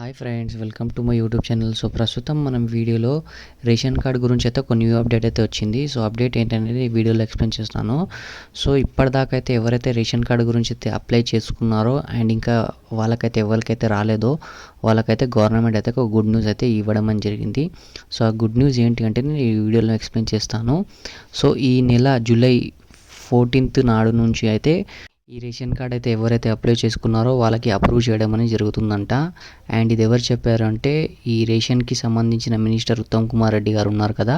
Hi friends, welcome to my YouTube channel. So ప్రస్తుతం మనం వీడియోలో రేషన్ కార్డ్ గురించి అయితే ఒక న్యూ అప్డేట్ అయితే వచ్చింది. సో అప్డేట్ ఏంటనేది ఈ వీడియోలో ఎక్స్ప్లెయిన్ చేస్తాను. సో ఇప్పటిదాకా అయితే ఎవరైతే రేషన్ కార్డు గురించి అయితే అప్లై చేసుకున్నారో అండ్ ఇంకా వాళ్ళకైతే ఎవరికైతే రాలేదో వాళ్ళకైతే గవర్నమెంట్ అయితే ఒక గుడ్ న్యూస్ అయితే ఇవ్వడం అని జరిగింది. సో ఆ గుడ్ న్యూస్ ఏంటి అంటే నేను ఈ వీడియోలో ఎక్స్ప్లెయిన్ చేస్తాను. సో ఈ నెల జూలై 14th నాడు నుంచి అయితే ఈ రేషన్ కార్డ్ అయితే ఎవరైతే అప్లై చేసుకున్నారో వాళ్ళకి అప్రూవ్ చేయడం అనేది జరుగుతుందంట. అండ్ ఇది ఎవరు చెప్పారు అంటే ఈ రేషన్కి సంబంధించిన మినిస్టర్ ఉత్తమ్ కుమార్ రెడ్డి గారు ఉన్నారు కదా,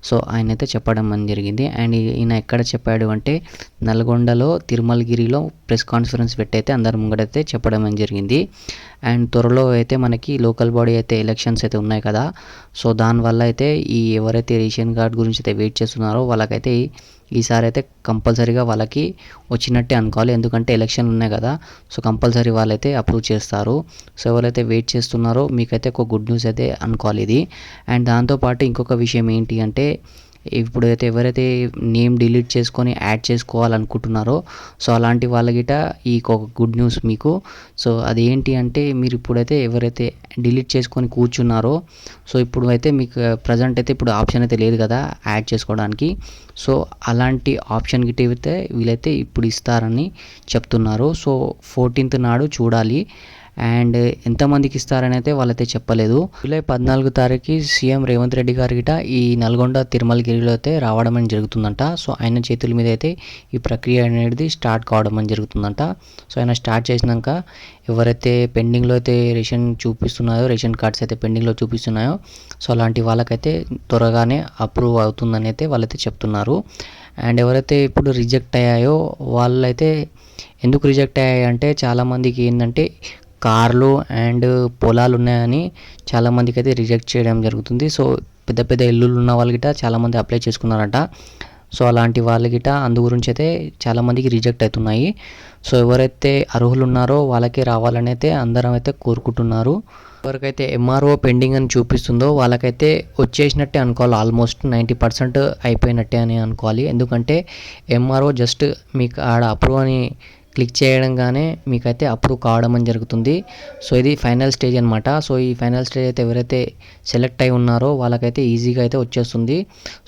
సో ఆయన అయితే చెప్పడం అని జరిగింది. అండ్ ఈయన ఎక్కడ చెప్పాడు అంటే నల్గొండలో తిరుమలగిరిలో ప్రెస్ కాన్ఫరెన్స్ పెట్టి అయితే అందరి ముంగడైతే చెప్పడం అని జరిగింది. అండ్ త్వరలో అయితే మనకి లోకల్ బాడీ అయితే ఎలక్షన్స్ అయితే ఉన్నాయి కదా, సో దానివల్ల అయితే ఈ ఎవరైతే రేషన్ కార్డ్ గురించి అయితే వెయిట్ చేస్తున్నారో వాళ్ళకైతే ఈసారి అయితే కంపల్సరీగా వాళ్ళకి వచ్చినట్టే అనుకోవాలి. ఎందుకంటే ఎలక్షన్లు ఉన్నాయి కదా, సో కంపల్సరీ వాళ్ళైతే అప్రూవ్ చేస్తారు. సో ఎవరైతే వెయిట్ చేస్తున్నారో మీకైతే ఒక గుడ్ న్యూస్ అయితే అనుకోవాలి ఇది. అండ్ దాంతోపాటు ఇంకొక విషయం ఏంటి అంటే ఇప్పుడైతే ఎవరైతే నేమ్ డిలీట్ చేసుకొని యాడ్ చేసుకోవాలనుకుంటున్నారో సో అలాంటి వాళ్ళకిట ఈ ఒక గుడ్ న్యూస్ మీకు. సో అదేంటి అంటే మీరు ఇప్పుడైతే ఎవరైతే డిలీట్ చేసుకొని కూర్చున్నారో సో ఇప్పుడు అయితే మీకు ప్రజెంట్ అయితే ఇప్పుడు ఆప్షన్ అయితే లేదు కదా యాడ్ చేసుకోవడానికి. సో అలాంటి ఆప్షన్ గిట్ అయితే వీళ్ళైతే ఇప్పుడు ఇస్తారని చెప్తున్నారు. సో 14th నాడు చూడాలి. అండ్ ఎంతమందికి ఇస్తారని అయితే వాళ్ళైతే చెప్పలేదు. జూలై 14 తారీఖు సీఎం రేవంత్ రెడ్డి గారి గిట ఈ నల్గొండ తిరుమలగిరిలో అయితే రావడం అని జరుగుతుందంట. సో ఆయన చేతుల మీద అయితే ఈ ప్రక్రియ అనేది స్టార్ట్ కావడం అని జరుగుతుందంట. సో ఆయన స్టార్ట్ చేసినాక ఎవరైతే పెండింగ్లో అయితే రేషన్ చూపిస్తున్నాయో రేషన్ కార్డ్స్ అయితే పెండింగ్లో చూపిస్తున్నాయో సో అలాంటి వాళ్ళకైతే త్వరగానే అప్రూవ్ అవుతుందని అయితే వాళ్ళైతే చెప్తున్నారు. అండ్ ఎవరైతే ఇప్పుడు రిజెక్ట్ అయ్యాయో వాళ్ళైతే ఎందుకు రిజెక్ట్ అయ్యాయి అంటే చాలామందికి ఏంటంటే కార్లు అండ్ పొలాలు ఉన్నాయని చాలామందికి అయితే రిజెక్ట్ చేయడం జరుగుతుంది. సో పెద్ద పెద్ద ఇల్లులు ఉన్న వాళ్ళకిట చాలామంది అప్లై చేసుకున్నారట. సో అలాంటి వాళ్ళకిట అందు గురించి అయితే చాలామందికి రిజెక్ట్ అవుతున్నాయి. సో ఎవరైతే అర్హులు ఉన్నారో వాళ్ళకే రావాలని అయితే అందరం అయితే కోరుకుంటున్నారు. ఎవరికైతే ఎంఆర్ఓ పెండింగ్ అని చూపిస్తుందో వాళ్ళకైతే వచ్చేసినట్టే అనుకోవాలి, ఆల్మోస్ట్ 90% అయిపోయినట్టే అని అనుకోవాలి. ఎందుకంటే ఎంఆర్ఓ జస్ట్ మీకు ఆడ అప్రూవ్ అని క్లిక్ చేయడంగానే మీకైతే అప్రూవ్ కావడం అని జరుగుతుంది. సో ఇది ఫైనల్ స్టేజ్ అనమాట. సో ఈ ఫైనల్ స్టేజ్ అయితే ఎవరైతే సెలెక్ట్ అయి ఉన్నారో వాళ్ళకైతే ఈజీగా అయితే వచ్చేస్తుంది.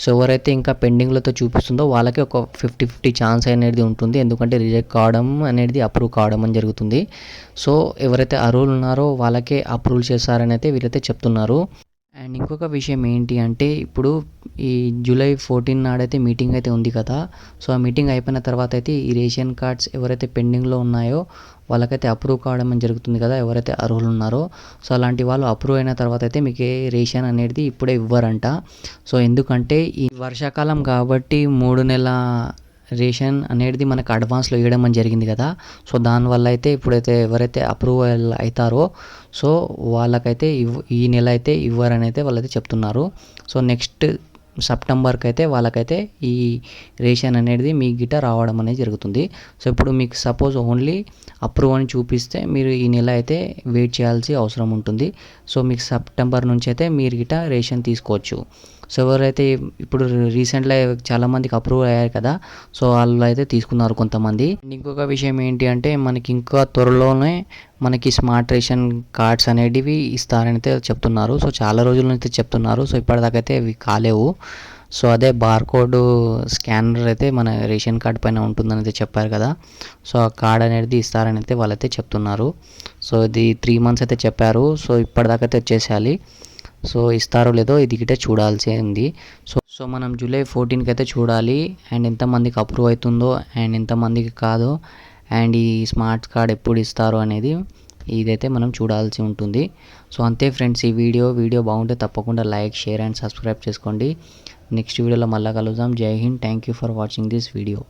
సో ఎవరైతే ఇంకా పెండింగ్లతో చూపిస్తుందో వాళ్ళకి ఒక 50-50 ఛాన్స్ అనేది ఉంటుంది. ఎందుకంటే రిజెక్ట్ కావడం అనేది అప్రూవ్ కావడం అని జరుగుతుంది. సో ఎవరైతే అర్హులు ఉన్నారో వాళ్ళకే అప్రూవ్ చేస్తారని అయితే వీళ్ళైతే చెప్తున్నారు. అండ్ ఇంకొక విషయం ఏంటి అంటే ఇప్పుడు ఈ జూలై 14 నాడైతే మీటింగ్ అయితే ఉంది కదా, సో ఆ మీటింగ్ అయిపోయిన తర్వాత అయితే ఈ రేషన్ కార్డ్స్ ఎవరైతే పెండింగ్లో ఉన్నాయో వాళ్ళకైతే అప్రూవ్ కావడం అని జరుగుతుంది కదా ఎవరైతే అర్హులు ఉన్నారో. సో అలాంటి వాళ్ళు అప్రూవ్ అయిన తర్వాత అయితే మీకు ఏ రేషన్ అనేది ఇప్పుడే ఇవ్వరంట. సో ఎందుకంటే ఈ వర్షాకాలం కాబట్టి 3 నెలల రేషన్ అనేది మనకు అడ్వాన్స్లో ఇవ్వడం అని జరిగింది కదా, సో దానివల్ల అయితే ఇప్పుడైతే ఎవరైతే అప్రూవల్ అవుతారో సో వాళ్ళకైతే ఈ నెల అయితే ఇవ్వరని అయితే వాళ్ళైతే చెప్తున్నారు. సో నెక్స్ట్ సెప్టెంబర్కి అయితే వాళ్ళకైతే ఈ రేషన్ అనేది మీ గిట రావడం అనేది జరుగుతుంది. సో ఇప్పుడు మీకు సపోజ్ ఓన్లీ అప్రూవ్ అని చూపిస్తే మీరు ఈ నెల అయితే వెయిట్ చేయాల్సి అవసరం ఉంటుంది. సో మీకు సెప్టెంబర్ నుంచి అయితే మీరు గిట రేషన్ తీసుకోవచ్చు. సో ఎవరైతే ఇప్పుడు రీసెంట్గా చాలామందికి అప్రూవ్ అయ్యారు కదా, సో వాళ్ళు అయితే తీసుకున్నారు కొంతమంది. ఇంకొక విషయం ఏంటి అంటే మనకి ఇంకా త్వరలోనే మనకి స్మార్ట్ రేషన్ కార్డ్స్ అనేటివి ఇస్తారని అయితే చెప్తున్నారు. సో చాలా రోజుల నుంచి చెప్తున్నారు. సో ఇప్పటిదాకైతే అవి కాలేవు. సో అదే బార్కోడ్ స్కానర్ అయితే మన రేషన్ కార్డ్ పైన ఉంటుందని అయితే చెప్పారు కదా, సో ఆ కార్డ్ అనేది ఇస్తారని అయితే వాళ్ళైతే చెప్తున్నారు. సో ఇది 3 months అయితే చెప్పారు. సో ఇప్పటిదాకైతే వచ్చేసేయాలి. సో ఇస్తారో లేదో ఇది గిట్టే చూడాల్సి ఉంది. సో మనం జూలై 14కి అయితే చూడాలి. అండ్ ఎంతమందికి అప్రూవ్ అవుతుందో అండ్ ఎంతమందికి కాదో అండ్ ఈ స్మార్ట్ కార్డ్ ఎప్పుడు ఇస్తారో అనేది ఇదైతే మనం చూడాల్సి ఉంటుంది. సో అంతే ఫ్రెండ్స్, ఈ వీడియో బాగుంటే తప్పకుండా లైక్, షేర్ అండ్ సబ్స్క్రైబ్ చేసుకోండి. నెక్స్ట్ వీడియోలో మళ్ళీ కలుద్దాం. జై Hind. Thank you for watching this video.